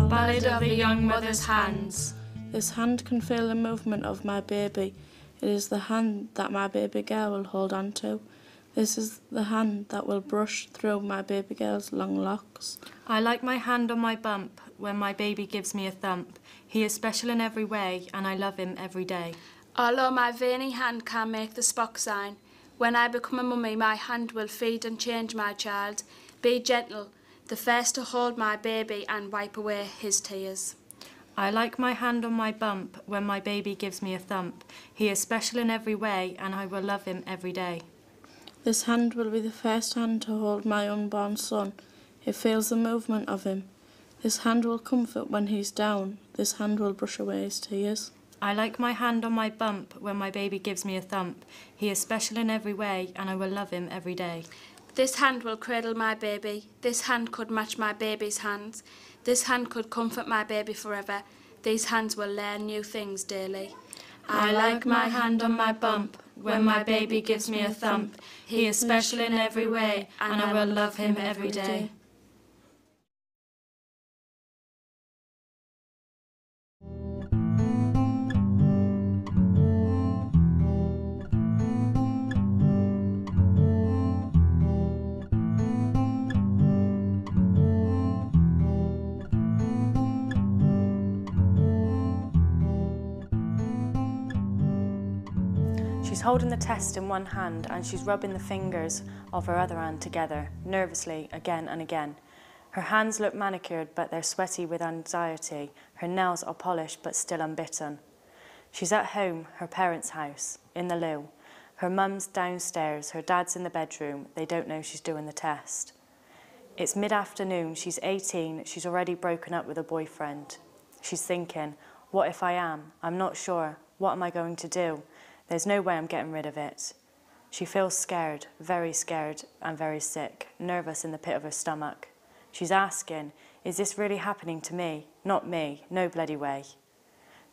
ballad of the young mother's hands. This hand can feel the movement of my baby. It is the hand that my baby girl will hold on to. This is the hand that will brush through my baby girl's long locks. I like my hand on my bump when my baby gives me a thump. He is special in every way, and I love him every day. Although my veiny hand can make the Spock sign, when I become a mummy, my hand will feed and change my child. Be gentle, the first to hold my baby and wipe away his tears. I like my hand on my bump when my baby gives me a thump. He is special in every way, and I will love him every day. This hand will be the first hand to hold my unborn son. It feels the movement of him. This hand will comfort when he's down. This hand will brush away his tears. I like my hand on my bump when my baby gives me a thump. He is special in every way, and I will love him every day. This hand will cradle my baby. This hand could match my baby's hands. This hand could comfort my baby forever. These hands will learn new things daily. I like my hand on my bump when my baby gives me a thump. He is special in every way, and I will love him every day. She's holding the test in one hand and she's rubbing the fingers of her other hand together, nervously, again and again. Her hands look manicured, but they're sweaty with anxiety. Her nails are polished, but still unbitten. She's at home, her parents' house, in the loo. Her mum's downstairs, her dad's in the bedroom. They don't know she's doing the test. It's mid-afternoon, she's 18, she's already broken up with a boyfriend. She's thinking, what if I am? I'm not sure. What am I going to do? There's no way I'm getting rid of it. She feels scared and very sick, nervous in the pit of her stomach. She's asking, is this really happening to me? Not me, no bloody way.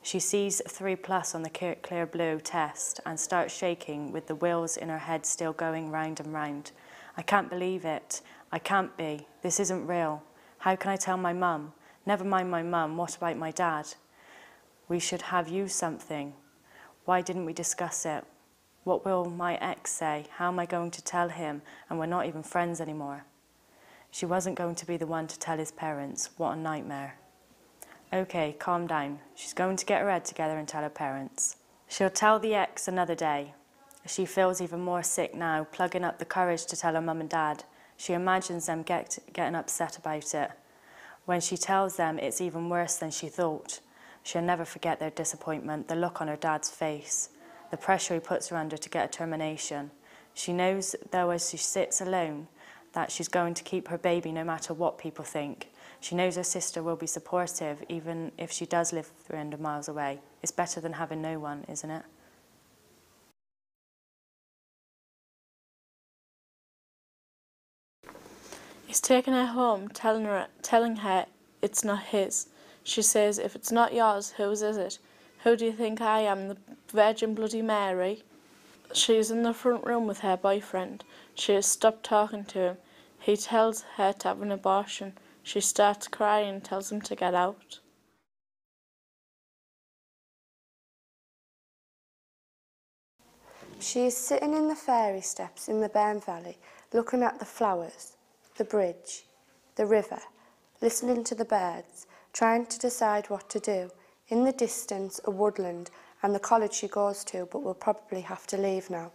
She sees 3+ on the clear blue test and starts shaking with the wheels in her head still going round and round. I can't believe it. I can't be. This isn't real. How can I tell my mum? Never mind my mum, what about my dad? We should have used something. Why didn't we discuss it? What will my ex say? How am I going to tell him? And we're not even friends anymore. She wasn't going to be the one to tell his parents. What a nightmare. Okay, calm down. She's going to get her head together and tell her parents. She'll tell the ex another day. She feels even more sick now, plugging up the courage to tell her mum and dad. She imagines them getting upset about it. When she tells them, it's even worse than she thought. She'll never forget their disappointment, the look on her dad's face, the pressure he puts her under to get a termination. She knows, though, as she sits alone, that she's going to keep her baby no matter what people think. She knows her sister will be supportive, even if she does live 300 miles away. It's better than having no one, isn't it? He's taken her home, telling her it's not his. She says, if it's not yours, whose is it? Who do you think I am, the Virgin Bloody Mary? She is in the front room with her boyfriend. She has stopped talking to him. He tells her to have an abortion. She starts crying and tells him to get out. She is sitting in the fairy steps in the Burn Valley, looking at the flowers, the bridge, the river, listening to the birds, trying to decide what to do. In the distance, a woodland and the college she goes to, but will probably have to leave now.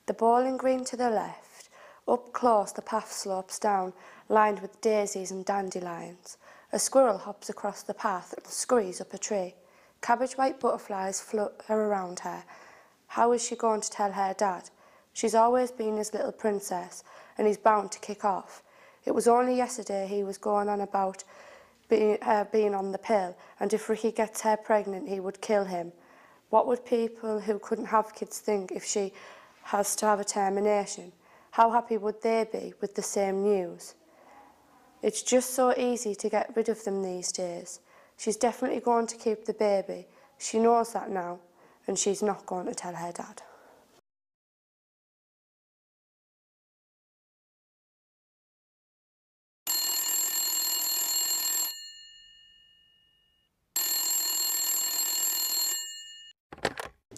The bowling green to the left. Up close, the path slopes down, lined with daisies and dandelions. A squirrel hops across the path and scurries up a tree. Cabbage-white butterflies flutter around her. How is she going to tell her dad? She's always been his little princess, and he's bound to kick off. It was only yesterday he was going on about being on the pill, and if Ricky gets her pregnant, he would kill him. What would people who couldn't have kids think if she has to have a termination? How happy would they be with the same news? It's just so easy to get rid of them these days. She's definitely going to keep the baby. She knows that now, and she's not going to tell her dad.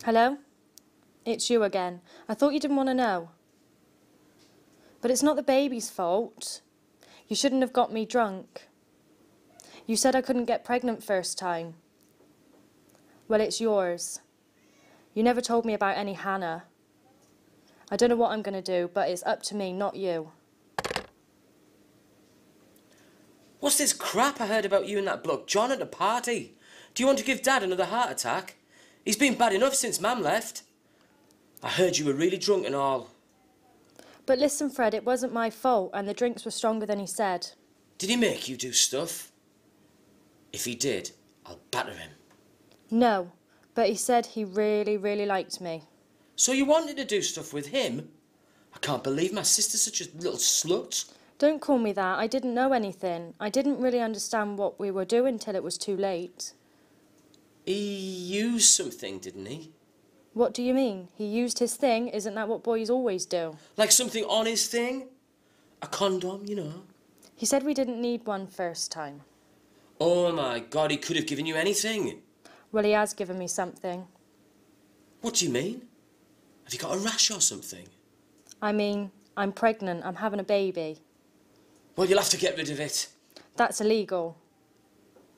Hello? It's you again. I thought you didn't want to know. But it's not the baby's fault. You shouldn't have got me drunk. You said I couldn't get pregnant first time. Well, it's yours. You never told me about any Hannah. I don't know what I'm going to do, but it's up to me, not you. What's this crap I heard about you and that bloke John at the party? Do you want to give Dad another heart attack? He's been bad enough since Mam left. I heard you were really drunk and all. But listen, Fred, it wasn't my fault, and the drinks were stronger than he said. Did he make you do stuff? If he did, I'll batter him. No, but he said he really, really liked me. So you wanted to do stuff with him? I can't believe my sister's such a little slut. Don't call me that. I didn't know anything. I didn't really understand what we were doing till it was too late. He used something, didn't he? What do you mean? He used his thing? Isn't that what boys always do? Like something on his thing? A condom, you know. He said we didn't need one first time. Oh my God, he could have given you anything. Well, he has given me something. What do you mean? Have you got a rash or something? I mean, I'm pregnant. I'm having a baby. Well, you'll have to get rid of it. That's illegal.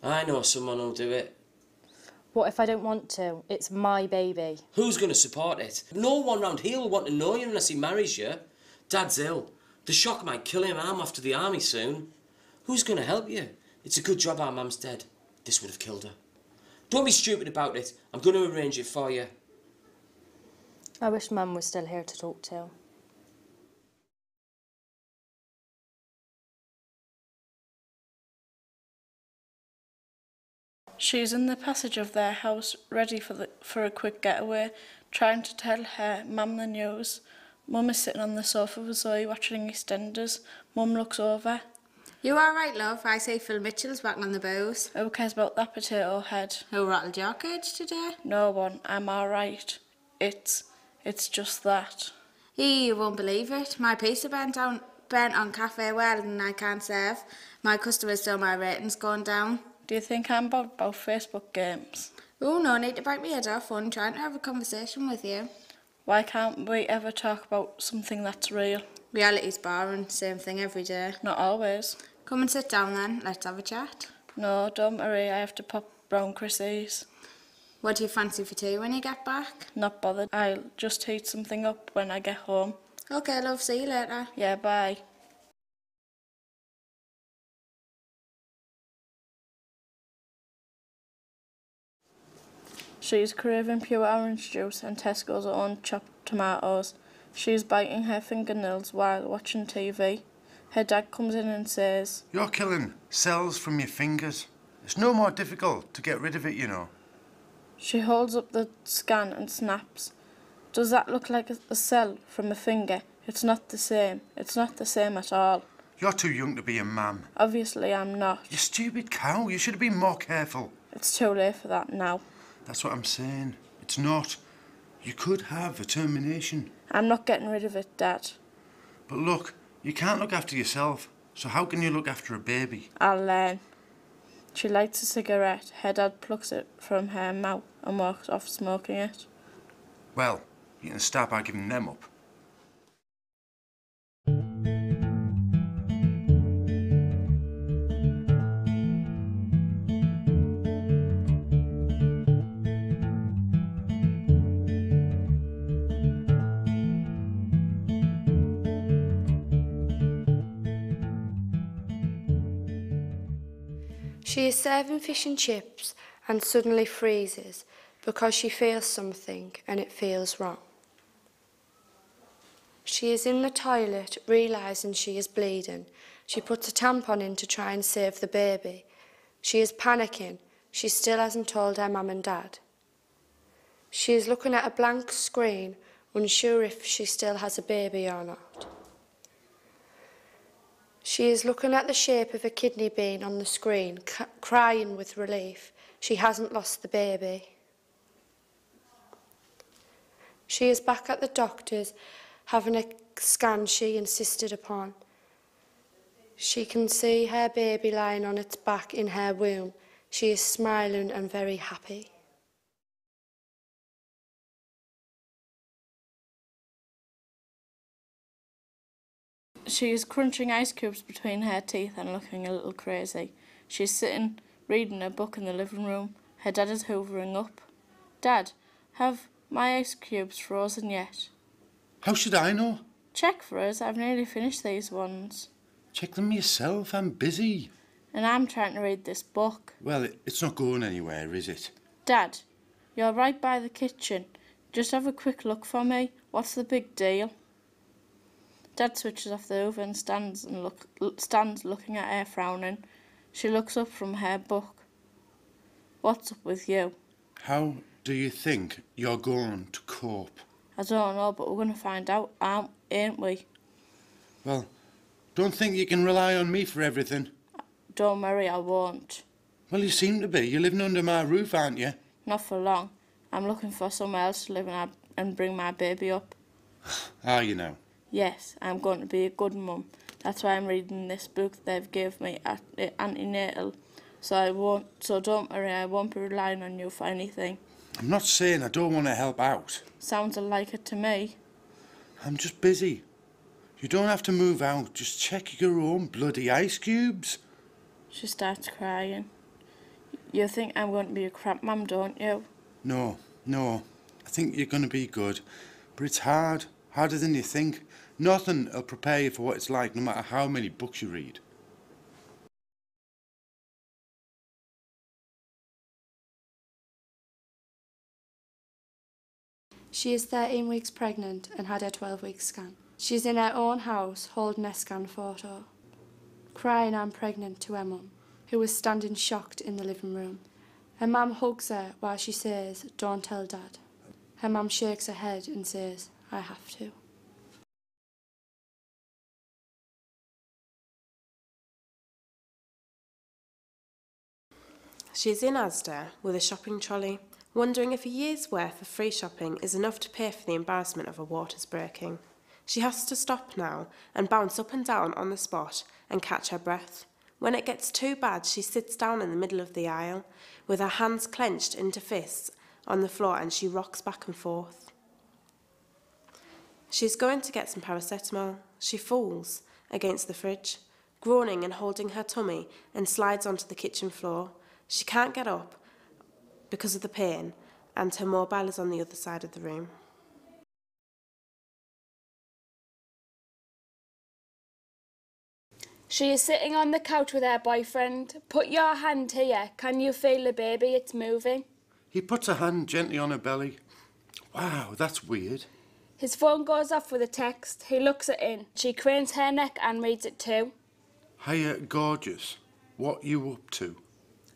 I know someone who'll do it. What if I don't want to? It's my baby. Who's going to support it? No one round here will want to know you unless he marries you. Dad's ill. The shock might kill him and I'm off to the army soon. Who's going to help you? It's a good job our mum's dead. This would have killed her. Don't be stupid about it. I'm going to arrange it for you. I wish Mum was still here to talk to. She's in the passage of their house, ready for a quick getaway, trying to tell her mum the news. Mum is sitting on the sofa with Zoe watching EastEnders. Mum looks over. You all right, love? I say Phil Mitchell's back on the booze. Who cares about that potato head? Who rattled your cage today? No one. I'm all right. It's just that. You won't believe it. My pizza burnt on Cafe Well and I can't serve. My customers saw my ratings going down. Do you think I'm bothered about Facebook games? Oh, no need to bite me head off. I'm trying to have a conversation with you. Why can't we ever talk about something that's real? Reality's boring. Same thing every day. Not always. Come and sit down then. Let's have a chat. No, don't worry. I have to pop brown Chrissy's. What do you fancy for tea when you get back? Not bothered. I'll just heat something up when I get home. Okay, love. See you later. Yeah, bye. She's craving pure orange juice and Tesco's own chopped tomatoes. She's biting her fingernails while watching TV. Her dad comes in and says, "You're killing cells from your fingers. It's no more difficult to get rid of it, you know." She holds up the scan and snaps. Does that look like a cell from a finger? It's not the same. It's not the same at all. You're too young to be a mam. Obviously I'm not. You stupid cow. You should have been more careful. It's too late for that now. That's what I'm saying. It's not. You could have a termination. I'm not getting rid of it, Dad. But look, you can't look after yourself. So how can you look after a baby? I'll learn. She lights a cigarette. Her dad plucks it from her mouth and walks off smoking it. Well, you can start by giving them up. She is serving fish and chips and suddenly freezes because she feels something and it feels wrong. She is in the toilet, realising she is bleeding. She puts a tampon in to try and save the baby. She is panicking. She still hasn't told her mum and dad. She is looking at a blank screen, unsure if she still has a baby or not. She is looking at the shape of a kidney bean on the screen, crying with relief. She hasn't lost the baby. She is back at the doctor's, having a scan she insisted upon. She can see her baby lying on its back in her womb. She is smiling and very happy. She is crunching ice cubes between her teeth and looking a little crazy. She's sitting reading a book in the living room. Her dad is hoovering up. Dad, have my ice cubes frozen yet? How should I know? Check for us, I've nearly finished these ones. Check them yourself, I'm busy. And I'm trying to read this book. Well, it's not going anywhere, is it? Dad, you're right by the kitchen. Just have a quick look for me. What's the big deal? Dad switches off the oven and stands looking at her, frowning. She looks up from her book. What's up with you? How do you think you're going to cope? I don't know, but we're going to find out, ain't we? Well, don't think you can rely on me for everything. Don't worry, I won't. Well, you seem to be. You're living under my roof, aren't you? Not for long. I'm looking for somewhere else to live and bring my baby up. Are you now? Yes, I'm going to be a good mum. That's why I'm reading this book they've gave me at antenatal. So don't worry, I won't be relying on you for anything. I'm not saying I don't want to help out. Sounds like it to me. I'm just busy. You don't have to move out. Just check your own bloody ice cubes. She starts crying. You think I'm going to be a crap mum, don't you? No. I think you're going to be good. But it's hard. Harder than you think. Nothing will prepare you for what it's like, no matter how many books you read. She is 13 weeks pregnant and had her 12-week scan. She's in her own house holding her scan photo, crying I'm pregnant to her mum, who was standing shocked in the living room. Her mum hugs her while she says, "Don't tell Dad." Her mum shakes her head and says, "I have to." She's in Asda with a shopping trolley, wondering if a year's worth of free shopping is enough to pay for the embarrassment of her waters breaking. She has to stop now and bounce up and down on the spot and catch her breath. When it gets too bad, she sits down in the middle of the aisle with her hands clenched into fists on the floor and she rocks back and forth. She's going to get some paracetamol. She falls against the fridge, groaning and holding her tummy, and slides onto the kitchen floor. She can't get up because of the pain, and her mobile is on the other side of the room. She is sitting on the couch with her boyfriend. Put your hand here. Can you feel the baby? It's moving. He puts a hand gently on her belly. Wow, that's weird. His phone goes off with a text. He looks it in. She cranes her neck and reads it too. Hiya, gorgeous. What you up to?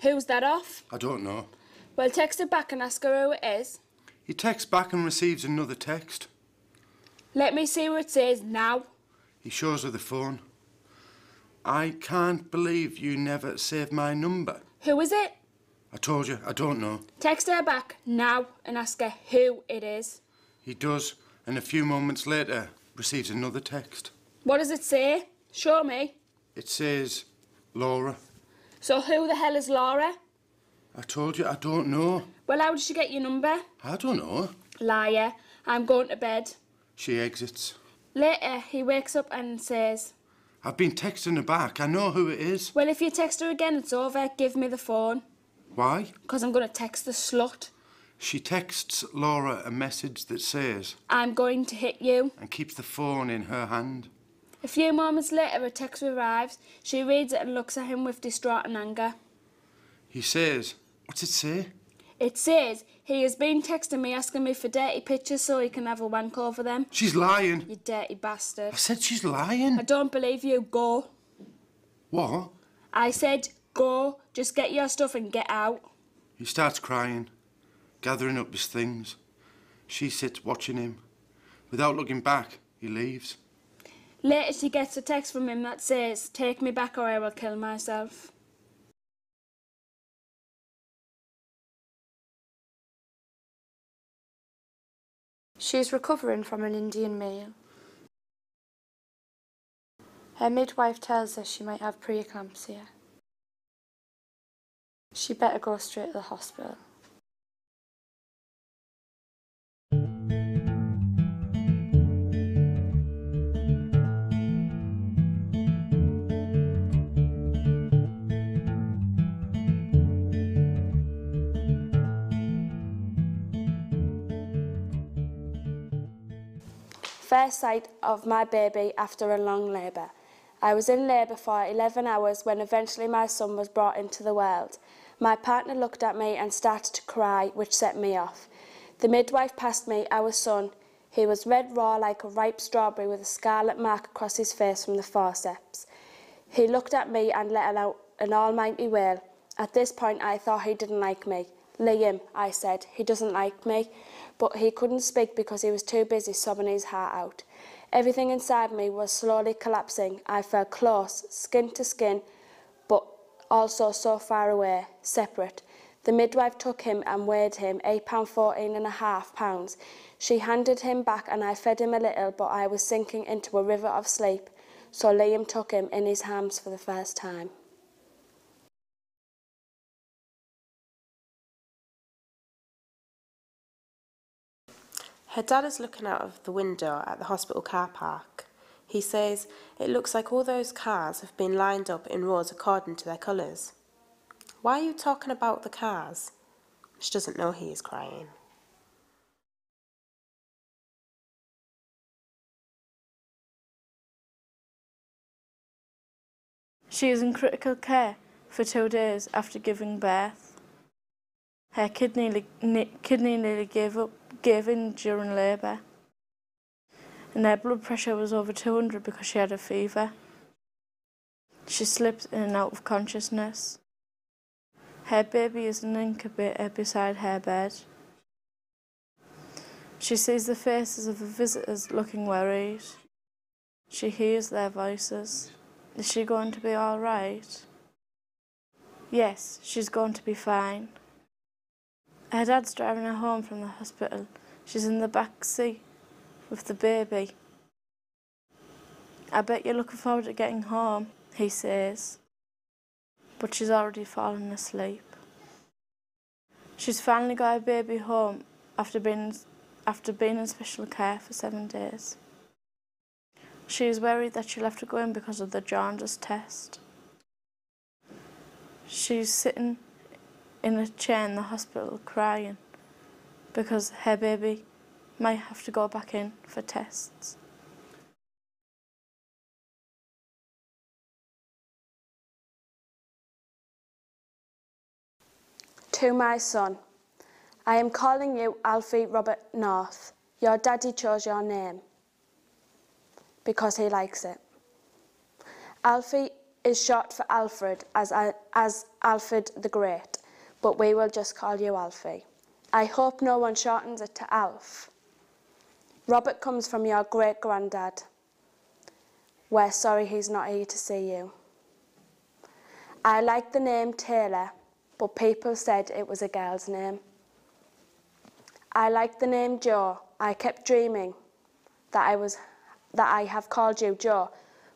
Who's that off? I don't know. Well, text her back and ask her who it is. He texts back and receives another text. Let me see what it says now. He shows her the phone. I can't believe you never saved my number. Who is it? I told you, I don't know. Text her back now and ask her who it is. He does, and a few moments later receives another text. What does it say? Show me. It says, Laura. So who the hell is Laura? I told you, I don't know. Well, how did she get your number? I don't know. Liar. I'm going to bed. She exits. Later, he wakes up and says, I've been texting her back. I know who it is. well, if you text her again, it's over. Give me the phone. Why? Because I'm going to text the slut. She texts Laura a message that says, I'm going to hit you. and keeps the phone in her hand. A few moments later, a text arrives. She reads it and looks at him with distraught and anger. He says, what's it say? It says he has been texting me asking me for dirty pictures so he can have a wank over them. She's lying. You dirty bastard. I said she's lying. I don't believe you. Go. What? I said go. Just get your stuff and get out. He starts crying, gathering up his things. She sits watching him. Without looking back, he leaves. Later, she gets a text from him that says, take me back or I will kill myself. She's recovering from an Indian meal. Her midwife tells her she might have preeclampsia. She better go straight to the hospital. first sight of my baby after a long labour. I was in labour for 11 hours when eventually my son was brought into the world. My partner looked at me and started to cry, which set me off. The midwife passed me our son. He was red raw like a ripe strawberry with a scarlet mark across his face from the forceps. He looked at me and let out an almighty wail. At this point I thought he didn't like me. Liam, I said, he doesn't like me. But he couldn't speak because he was too busy sobbing his heart out. Everything inside me was slowly collapsing. I felt close, skin to skin, but also so far away, separate. The midwife took him and weighed him, £8.14.5. She handed him back and I fed him a little, but I was sinking into a river of sleep. So Liam took him in his arms for the first time. Her dad is looking out of the window at the hospital car park. He says, it looks like all those cars have been lined up in rows according to their colours. Why are you talking about the cars? She doesn't know he is crying. She is in critical care for 2 days after giving birth. Her kidney nearly gave in during labour, and her blood pressure was over 200 because she had a fever. She slipped in and out of consciousness. Her baby is in an incubator beside her bed. She sees the faces of the visitors looking worried. She hears their voices. Is she going to be all right? Yes, she's going to be fine. Her dad's driving her home from the hospital. She's in the back seat with the baby. I bet you're looking forward to getting home, he says. But she's already fallen asleep. She's finally got her baby home after being in special care for 7 days. She is worried that she'll have to go in because of the jaundice test. She's sitting in a chair in the hospital crying because her baby might have to go back in for tests. To my son, I am calling you Alfie Robert North. Your daddy chose your name because he likes it. Alfie is short for Alfred, as Alfred the Great, but we will just call you Alfie. I hope no one shortens it to Alf. Robert comes from your great-granddad. We're sorry he's not here to see you. I like the name Taylor, but people said it was a girl's name. I like the name Joe. I kept dreaming that I have called you Joe,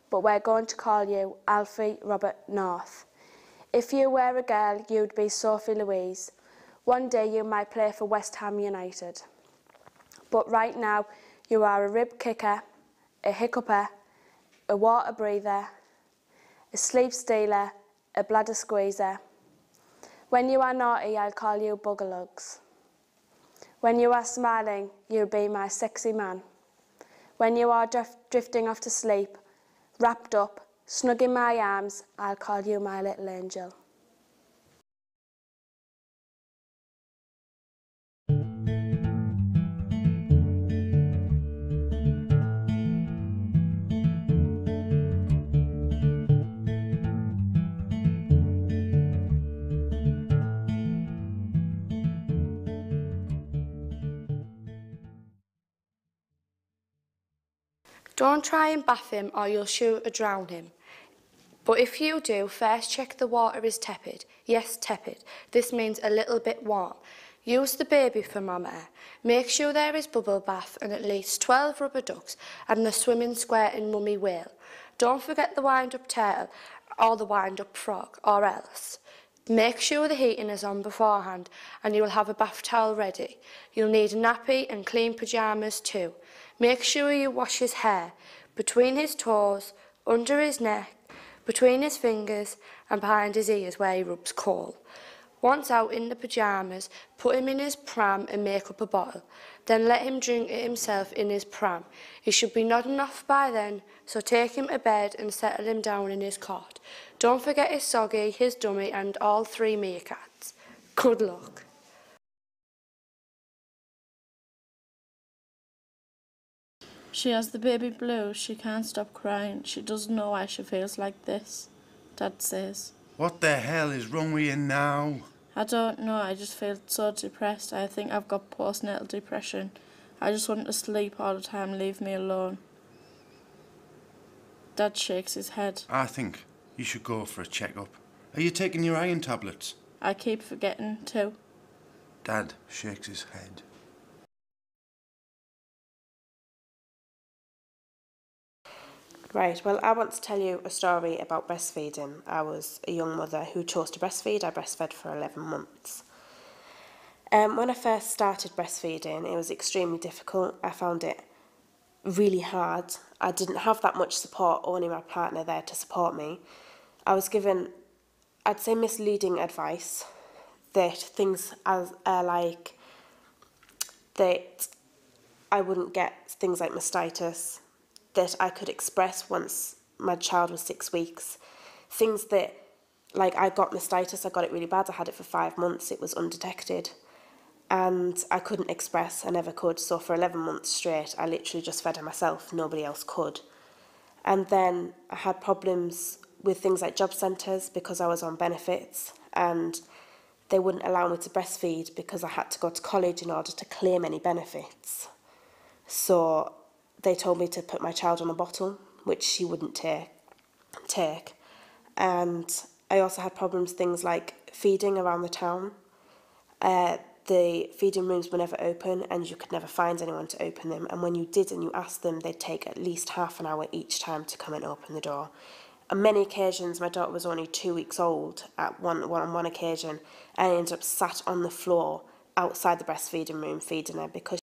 but we're going to call you Alfie Robert North. If you were a girl, you'd be Sophie Louise. One day you might play for West Ham United. But right now, you are a rib kicker, a hiccuper, a water breather, a sleep stealer, a bladder squeezer. When you are naughty, I'll call you Buggerlugs. When you are smiling, you'll be my sexy man. When you are drifting off to sleep, wrapped up, snug in my arms, I'll call you my little angel. Don't try and bath him or you'll sure drown him. But if you do, first check the water is tepid. Yes, tepid. This means a little bit warm. Use the baby thermometer. Make sure there is bubble bath and at least 12 rubber ducks and the swimming square in mummy whale. Don't forget the wind-up turtle or the wind-up frog, or else. Make sure the heating is on beforehand and you will have a bath towel ready. You'll need a nappy and clean pyjamas too. Make sure you wash his hair, between his toes, under his neck, between his fingers and behind his ears where he rubs coal. Once out in the pyjamas, put him in his pram and make up a bottle. Then let him drink it himself in his pram. He should be nodding off by then, so take him to bed and settle him down in his cot. Don't forget his soggy, his dummy and all 3 meerkats. Good luck. She has the baby blues. She can't stop crying. She doesn't know why she feels like this, Dad says. What the hell is wrong with you now? I don't know, I just feel so depressed. I think I've got postnatal depression. I just want to sleep all the time, leave me alone. Dad shakes his head. I think you should go for a check-up. Are you taking your iron tablets? I keep forgetting to. Dad shakes his head. Right, well, I want to tell you a story about breastfeeding. I was a young mother who chose to breastfeed. I breastfed for 11 months. When I first started breastfeeding, it was extremely difficult. I found it really hard. I didn't have that much support, only my partner there to support me. I was given, I'd say, misleading advice that things like that I wouldn't get things like mastitis, that I could express once my child was 6 weeks. Things that, like, I got mastitis, I got it really bad, I had it for 5 months, it was undetected. And I couldn't express, I never could. So for 11 months straight, I literally just fed her myself, nobody else could. And then I had problems with things like job centres because I was on benefits, and they wouldn't allow me to breastfeed because I had to go to college in order to claim any benefits. So they told me to put my child on a bottle, which she wouldn't take. And I also had problems, things like feeding around the town. The feeding rooms were never open and you could never find anyone to open them. And when you did and you asked them, they'd take at least half an hour each time to come and open the door. On many occasions, my daughter was only 2 weeks old on one occasion, and I ended up sat on the floor outside the breastfeeding room feeding her because